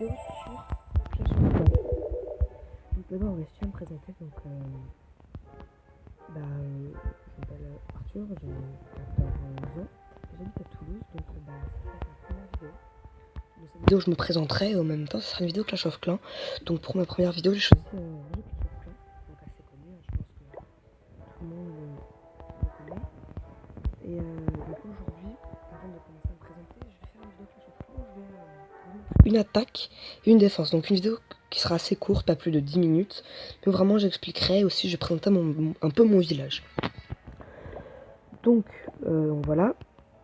vidéo sur Clash of Clans. Donc d'abord je tiens à me présenter, donc je m'appelle Arthur, j'ai 14 ans, j'habite à Toulouse, donc ça sera ma première vidéo. Dans cette vidéo je me présenterai et en même temps ce sera une vidéo Clash of Clans. Donc pour ma première vidéo j'ai choisi un jeu Clash of Clans, donc assez connu, je pense que tout le monde le connaît. Et donc aujourd'hui, avant de commencer à me présenter, je vais faire une vidéo Clash of Clans, je vais vous montrer une attaque et une défense. Donc une vidéo qui sera assez courte, pas plus de 10 minutes, mais vraiment j'expliquerai aussi, je vais présenter un peu mon village. Donc voilà,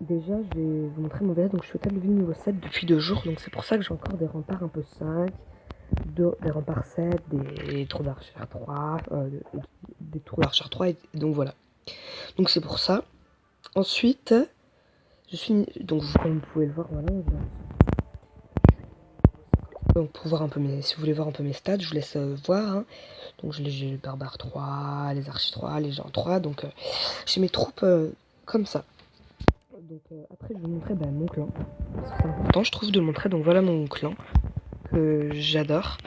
déjà je vais vous montrer mon village. Donc je suis au table de ville niveau 7 depuis 2 jours, donc c'est pour ça que j'ai encore des remparts un peu 5, des remparts 7, des trous d'archère 3, des trous d'archère 3, et donc voilà. Donc c'est pour ça. Ensuite, je suis donc comme vous pouvez le voir, voilà. Donc pour voir un peu si vous voulez voir un peu mes stats, je vous laisse voir. Hein. Donc j'ai le barbare 3, les archers 3, les gens 3. Donc j'ai mes troupes comme ça. Donc après je vais vous montrer mon clan. C'est important je trouve de le montrer. Donc voilà mon clan que j'adore.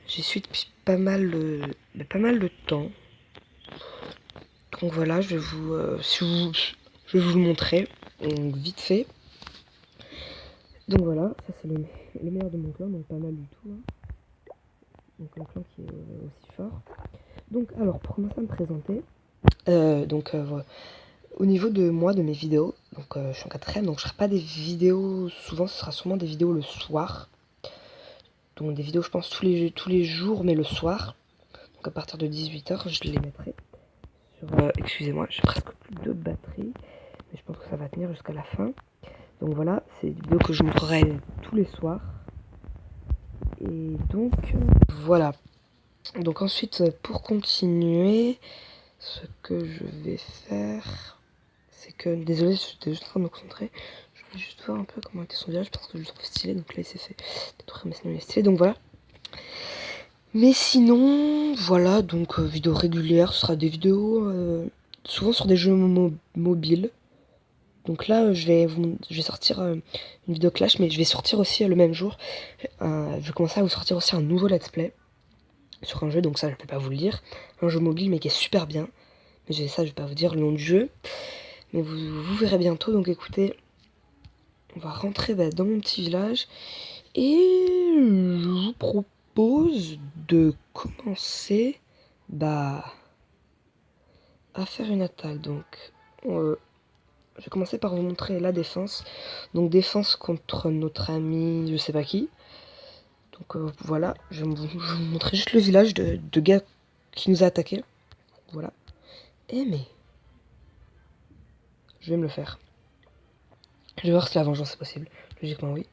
J'y suis depuis pas mal de temps. Donc voilà, je vais je vais vous le montrer vite fait. Donc voilà, ça c'est le meilleur de mon clan, donc pas mal du tout. Hein. Donc un clan qui est aussi fort. Donc alors, pour commencer à me présenter, voilà. Au niveau de moi, de mes vidéos, donc je suis en 4ème, donc je ne ferai pas des vidéos souvent, ce sera sûrement des vidéos le soir. Donc des vidéos je pense tous les jours, mais le soir. Donc à partir de 18h, je les mettrai sur... excusez-moi, j'ai presque plus de batterie, mais je pense que ça va tenir jusqu'à la fin. Donc voilà, c'est des vidéos que je montrerai tous les soirs. Et donc, voilà. Donc ensuite, pour continuer, ce que je vais faire, c'est que... Désolé, j'étais juste en train de me concentrer. Je voulais juste voir un peu comment était son village, parce que je le trouve stylé. Donc là, il s'est fait détruire, mais sinon il est stylé. Donc voilà. Mais sinon, voilà, donc vidéo régulière, ce sera des vidéos souvent sur des jeux mobiles. Donc là, je vais sortir une vidéo Clash, mais je vais sortir aussi le même jour. Je vais commencer à vous sortir aussi un nouveau let's play sur un jeu, donc ça, je peux pas vous le dire. Un jeu mobile, mais qui est super bien. Mais ça, je vais pas vous dire le nom du jeu. Mais vous verrez bientôt, donc écoutez, on va rentrer dans mon petit village. Et je vous propose de commencer à faire une attaque. Donc, je vais commencer par vous montrer la défense. Donc défense contre notre ami, je sais pas qui. Donc voilà, je vais vous montrer juste le village de gars qui nous a attaqué. Voilà. Mais je vais me le faire. Je vais voir si la vengeance est possible. Logiquement oui.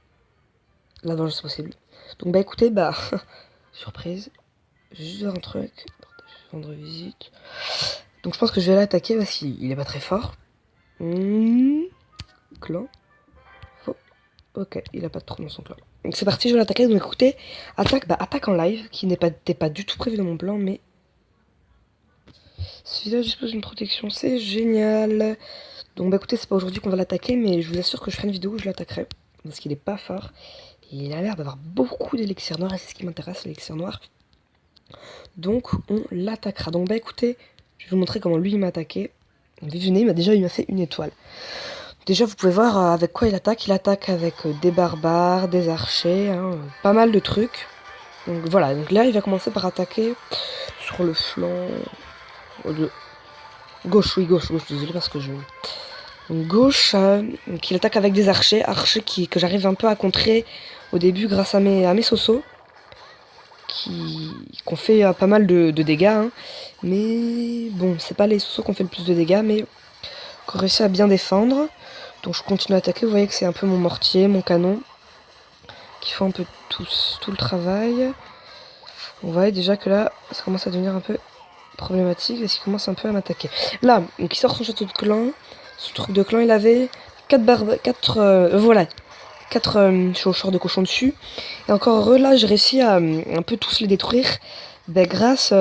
La vengeance est possible. Donc écoutez, surprise. J'ai juste un truc. Rendre visite. Donc je pense que je vais l'attaquer parce qu'il est pas très fort. Clan. Oh. Ok, il a pas de trou dans son clan. Donc c'est parti, je vais l'attaquer. Donc écoutez, attaque en live, qui n'était pas du tout prévu dans mon plan, mais ce village dispose d'une protection, c'est génial. Donc écoutez, c'est pas aujourd'hui qu'on va l'attaquer, mais je vous assure que je ferai une vidéo où je l'attaquerai, parce qu'il est pas fort. Et il a l'air d'avoir beaucoup d'élixir noir, et c'est ce qui m'intéresse, l'élixir noir. Donc on l'attaquera. Donc écoutez, je vais vous montrer comment lui il m'a attaqué. Visionné, il m'a fait une étoile. Déjà, vous pouvez voir avec quoi il attaque. Il attaque avec des barbares, des archers, hein, pas mal de trucs. Donc voilà, donc là, il va commencer par attaquer sur le flanc de gauche, désolé parce que je... Donc gauche, donc il attaque avec des archers que j'arrive un peu à contrer au début grâce à mes sosos. Qui ont fait pas mal de dégâts. Hein. Mais bon, c'est pas les sosos qui ont fait le plus de dégâts, mais qu'on réussit à bien défendre. Donc je continue à attaquer, vous voyez que c'est un peu mon mortier, mon canon, qui font un peu tout le travail. On voit déjà que là, ça commence à devenir un peu problématique, parce qu'il commence un peu à m'attaquer. Là, donc il sort son château de clan, son truc de clan, il avait 4 chaucheurs de cochon dessus. Et encore heureux, là, j'ai réussi à un peu tous les détruire, grâce,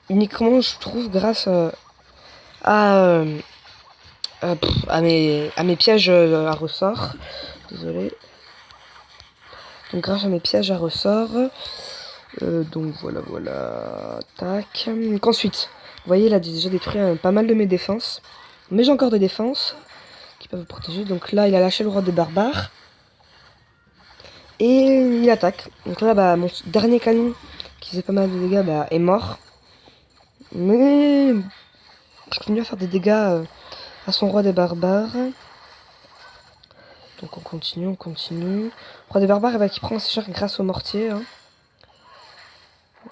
uniquement, je trouve, grâce à mes pièges à ressort. Désolé. Donc grâce à mes pièges à ressort. Donc voilà. Tac. Donc ensuite, vous voyez, il a déjà détruit pas mal de mes défenses. Mais j'ai encore des défenses qui peuvent me protéger. Donc là, il a lâché le roi des barbares. Et il attaque. Donc là, bah, mon dernier canon, qui faisait pas mal de dégâts, bah, est mort. Mais je continue à faire des dégâts à son roi des barbares. Donc on continue. Roi des barbares, bah, qui prend assez cher grâce au mortier. Hein.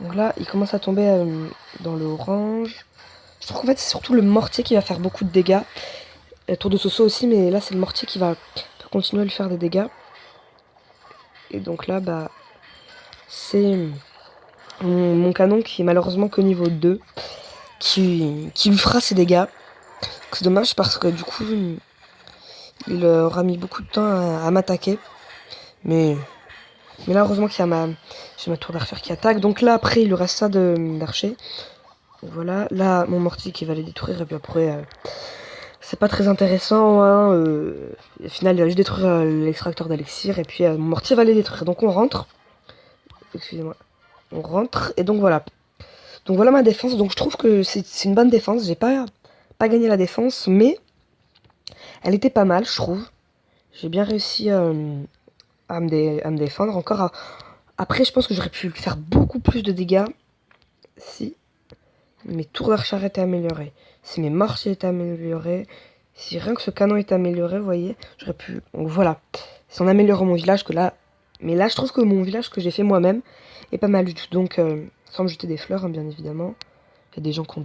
Donc là, il commence à tomber dans l'orange. Je trouve qu'en fait, c'est surtout le mortier qui va faire beaucoup de dégâts. La tour de Soso aussi, mais là, c'est le mortier qui va continuer à lui faire des dégâts. Et donc là, bah, c'est mon canon qui est malheureusement que niveau 2, qui lui fera ses dégâts. C'est dommage parce que du coup, il aura mis beaucoup de temps à m'attaquer. Mais là, heureusement qu'il y a j'ai ma tour d'archer qui attaque. Donc là, après, il lui reste ça d'archer. Voilà, là, mon mortier qui va les détruire. Et puis après, c'est pas très intéressant. Hein, au final, il va juste détruire l'extracteur d'élixir. Et puis, mon mortier va les détruire. Donc on rentre. Excusez-moi. On rentre. Et donc voilà. Donc voilà ma défense. Donc je trouve que c'est une bonne défense. J'ai pas gagné la défense. Mais elle était pas mal, je trouve. J'ai bien réussi à me défendre. Encore après, je pense que j'aurais pu faire beaucoup plus de dégâts si mes tours d'archer étaient améliorées. Si mes mortiers étaient améliorés. Si rien que ce canon était amélioré, vous voyez, j'aurais pu... Donc voilà. C'est en améliorant mon village que là... Mais là, je trouve que mon village que j'ai fait moi-même est pas mal du tout. Donc, sans me jeter des fleurs, hein, bien évidemment. Il y a des gens qui ont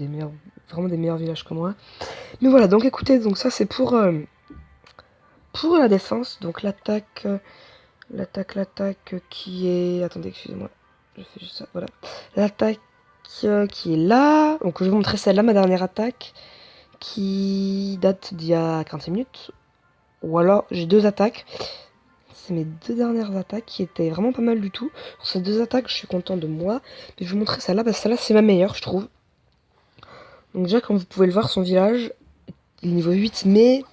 vraiment des meilleurs villages que moi. Mais voilà, donc écoutez, donc ça c'est pour la défense. Donc l'attaque qui est... Attendez, excusez-moi. Je fais juste ça, voilà. L'attaque qui est là. Donc je vais vous montrer celle-là, ma dernière attaque. Qui date d'il y a 45 minutes. Ou alors, j'ai deux attaques. C'est mes deux dernières attaques qui étaient vraiment pas mal du tout. Sur ces deux attaques, je suis content de moi. Mais je vais vous montrer celle-là, parce que celle-là, c'est ma meilleure, je trouve. Donc déjà, comme vous pouvez le voir, son village, il est niveau 8, mais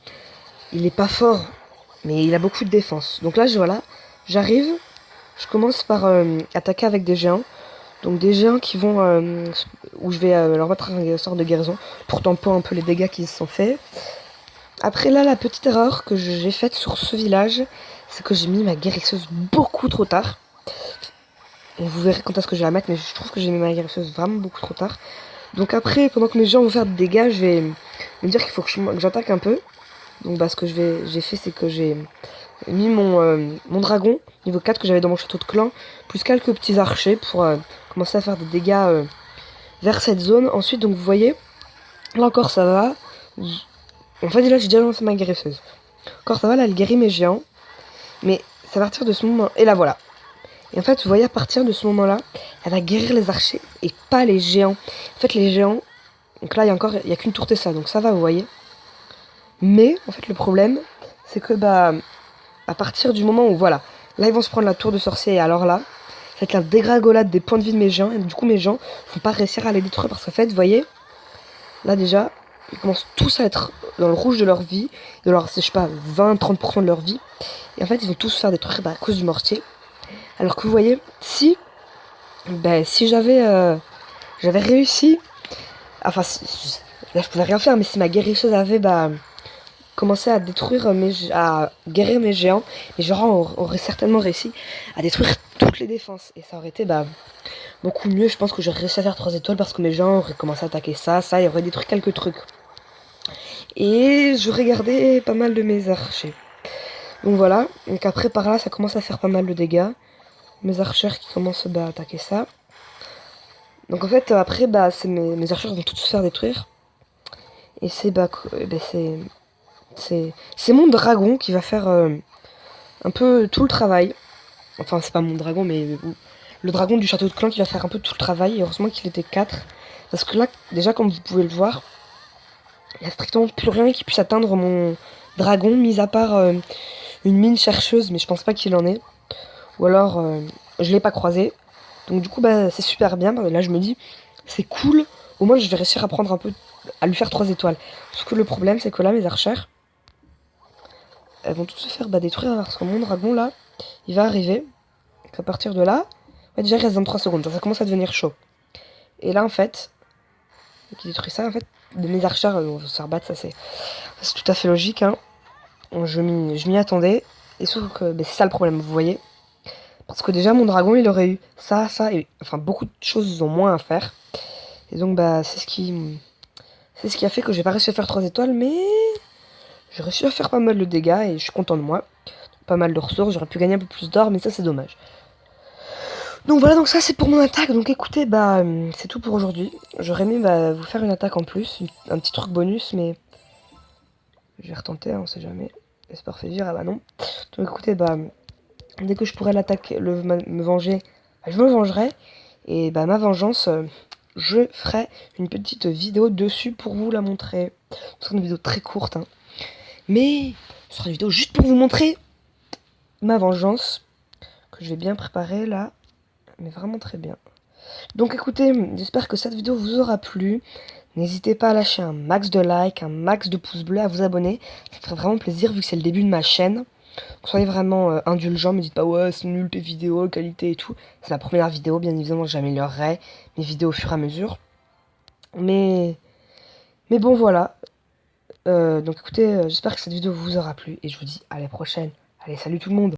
il est pas fort. Mais il a beaucoup de défense. Donc là, voilà, j'arrive. Je commence par attaquer avec des géants. Donc des géants qui vont... où je vais leur mettre un sort de guérison. Pour tamponner un peu les dégâts qu'ils se sont faits. Après là, la petite erreur que j'ai faite sur ce village, c'est que j'ai mis ma guérisseuse beaucoup trop tard. Vous verrez quand est-ce que je vais la mettre, mais je trouve que j'ai mis ma guérisseuse vraiment beaucoup trop tard. Donc après, pendant que mes gens vont faire des dégâts, je vais me dire qu'il faut que j'attaque un peu. Donc bah, ce que j'ai fait, c'est que j'ai mis mon dragon, niveau 4 que j'avais dans mon château de clan, plus quelques petits archers pour commencer à faire des dégâts vers cette zone. Ensuite, donc vous voyez, là encore ça va. En fait, là j'ai déjà lancé ma guérisseuse. Encore ça va, là elle guérit mes géants. Mais c'est à partir de ce moment... Et là voilà. Et en fait, vous voyez, à partir de ce moment-là, elle va guérir les archers et pas les géants. En fait, les géants... Donc là, il y a qu'une tour Tessa, donc ça va, vous voyez. Mais, en fait, le problème, c'est que, bah... À partir du moment où, voilà... Là, ils vont se prendre la tour de sorcier, et alors là... Ça va être la dégringolade des points de vie de mes géants. Et du coup, mes gens vont pas réussir à les détruire. Parce qu'en fait, vous voyez... Là, déjà, ils commencent tous à être dans le rouge de leur vie. De leur, je sais pas, 20-30% de leur vie. Et en fait, ils vont tous se faire détruire à cause du mortier. Alors que vous voyez, si j'avais réussi, enfin, là je pouvais rien faire, mais si ma guérisseuse avait commencé à détruire à guérir mes géants auraient certainement réussi à détruire toutes les défenses. Et ça aurait été beaucoup mieux. Je pense que j'aurais réussi à faire 3 étoiles parce que mes géants auraient commencé à attaquer ça, et auraient détruit quelques trucs. Et j'aurais gardé pas mal de mes archers. Donc voilà, donc après par là ça commence à faire pas mal de dégâts. Mes archers qui commencent à attaquer ça. Donc en fait après c'est mes archers vont tous se faire détruire. Et c'est c'est mon dragon qui va faire un peu tout le travail. Enfin c'est pas mon dragon mais le dragon du château de clan qui va faire un peu tout le travail. Et heureusement qu'il était 4. Parce que là déjà comme vous pouvez le voir, il n'y a strictement plus rien qui puisse atteindre mon dragon, mis à part une mine chercheuse, mais je pense pas qu'il en ait. Ou alors je l'ai pas croisé. Donc du coup c'est super bien. Là je me dis c'est cool. Au moins je vais réussir à prendre un peu, à lui faire 3 étoiles. Sauf que le problème c'est que là mes archères, elles vont toutes se faire détruire parce que mon dragon là, il va arriver. qu'à partir de là, ouais, déjà il reste 23 secondes, genre ça commence à devenir chaud. Et là en fait, qui détruit ça en fait, de mes archers vont se rebattre, ça c'est tout à fait logique, hein. Je m'y attendais, et sauf que c'est ça le problème, vous voyez. Parce que déjà mon dragon il aurait eu ça, et enfin beaucoup de choses en moins à faire. Et donc c'est ce qui a fait que j'ai pas réussi à faire 3 étoiles, mais j'ai réussi à faire pas mal de dégâts et je suis content de moi. Pas mal de ressources, j'aurais pu gagner un peu plus d'or, mais ça c'est dommage. Donc voilà, donc ça c'est pour mon attaque. Donc écoutez, c'est tout pour aujourd'hui. J'aurais aimé vous faire une attaque en plus, un petit truc bonus, mais je vais retenter, on sait jamais. Espoir fait vivre, ah bah non. Donc écoutez, dès que je pourrai l'attaquer, me venger, je me vengerai. Et ma vengeance, je ferai une petite vidéo dessus pour vous la montrer. Ce sera une vidéo très courte, hein. Mais ce sera une vidéo juste pour vous montrer ma vengeance, que je vais bien préparer là. Mais vraiment très bien. Donc écoutez, j'espère que cette vidéo vous aura plu. N'hésitez pas à lâcher un max de likes, un max de pouces bleus, à vous abonner. Ça me ferait vraiment plaisir vu que c'est le début de ma chaîne. Donc soyez vraiment indulgents, me dites pas ouais c'est nul tes vidéos, qualité et tout. C'est ma première vidéo, bien évidemment j'améliorerai mes vidéos au fur et à mesure. Mais bon voilà. Donc écoutez, j'espère que cette vidéo vous aura plu et je vous dis à la prochaine. Allez, salut tout le monde!